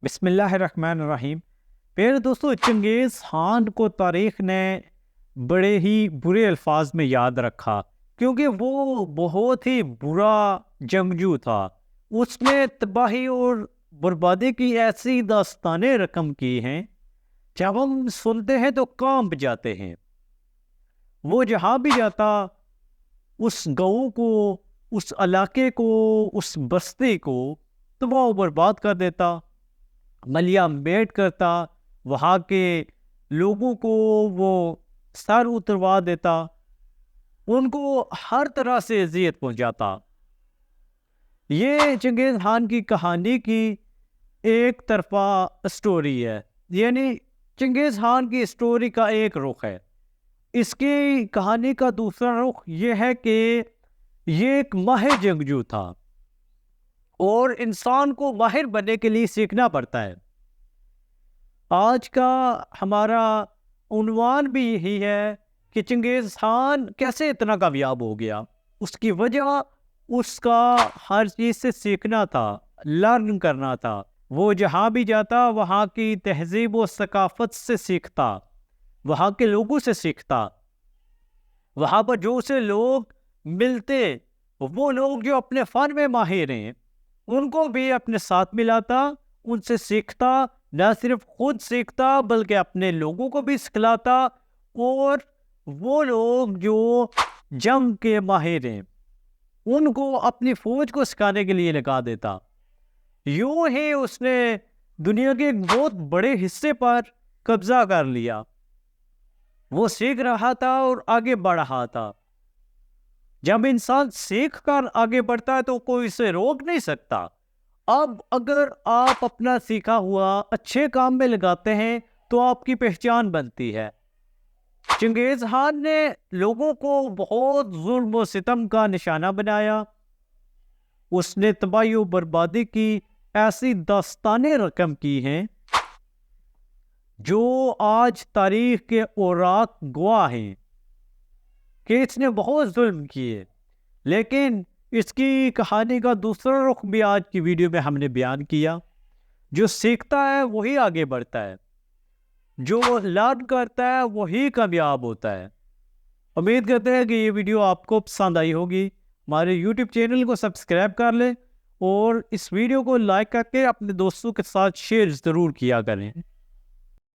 بسم اللہ الرحمن الرحیم۔ پیارے دوستو، چنگیز خان کو تاریخ نے بڑے ہی برے الفاظ میں یاد رکھا کیونکہ وہ بہت ہی برا جنگجو تھا۔ اس نے تباہی اور بربادی کی ایسی داستانیں رقم کی ہیں، جب ہم سنتے ہیں تو کانپ جاتے ہیں۔ وہ جہاں بھی جاتا، اس گاؤں کو، اس علاقے کو، اس بستی کو تباہ و برباد کر دیتا، ملیا میٹ کرتا، وہاں کے لوگوں کو وہ سر اتروا دیتا، ان کو ہر طرح سے اذیت پہنچاتا۔ یہ چنگیز خان کی کہانی کی ایک طرفہ سٹوری ہے، یعنی چنگیز خان کی سٹوری کا ایک رخ ہے۔ اس کی کہانی کا دوسرا رخ یہ ہے کہ یہ ایک ماہر جنگجو تھا، اور انسان کو ماہر بننے کے لیے سیکھنا پڑتا ہے۔ آج کا ہمارا عنوان بھی یہی ہے کہ چنگیز خان کیسے اتنا کامیاب ہو گیا۔ اس کی وجہ اس کا ہر چیز سے سیکھنا تھا، لرن کرنا تھا۔ وہ جہاں بھی جاتا وہاں کی تہذیب و ثقافت سے سیکھتا، وہاں کے لوگوں سے سیکھتا، وہاں پر جو اسے لوگ ملتے، وہ لوگ جو اپنے فن میں ماہر ہیں، ان کو بھی اپنے ساتھ ملاتا، ان سے سیکھتا، نہ صرف خود سیکھتا بلکہ اپنے لوگوں کو بھی سکھلاتا، اور وہ لوگ جو جنگ کے ماہر ہیں ان کو اپنی فوج کو سکھانے کے لیے لگا دیتا۔ یوں ہی اس نے دنیا کے ایک بہت بڑے حصے پر قبضہ کر لیا۔ وہ سیکھ رہا تھا اور آگے بڑھ رہا تھا۔ جب انسان سیکھ کر آگے بڑھتا ہے تو کوئی اسے روک نہیں سکتا۔ اب اگر آپ اپنا سیکھا ہوا اچھے کام میں لگاتے ہیں تو آپ کی پہچان بنتی ہے۔ چنگیز خان نے لوگوں کو بہت ظلم و ستم کا نشانہ بنایا۔ اس نے تباہی و بربادی کی ایسی داستانیں رقم کی ہیں جو آج تاریخ کے اوراق گواہ ہیں کہ اس نے بہت ظلم کیے۔ لیکن اس کی کہانی کا دوسرا رخ بھی آج کی ویڈیو میں ہم نے بیان کیا۔ جو سیکھتا ہے وہی آگے بڑھتا ہے، جو لرن کرتا ہے وہی کامیاب ہوتا ہے۔ امید کرتے ہیں کہ یہ ویڈیو آپ کو پسند آئی ہوگی۔ ہمارے یوٹیوب چینل کو سبسکرائب کر لیں اور اس ویڈیو کو لائک کر کے اپنے دوستوں کے ساتھ شیئر ضرور کیا کریں۔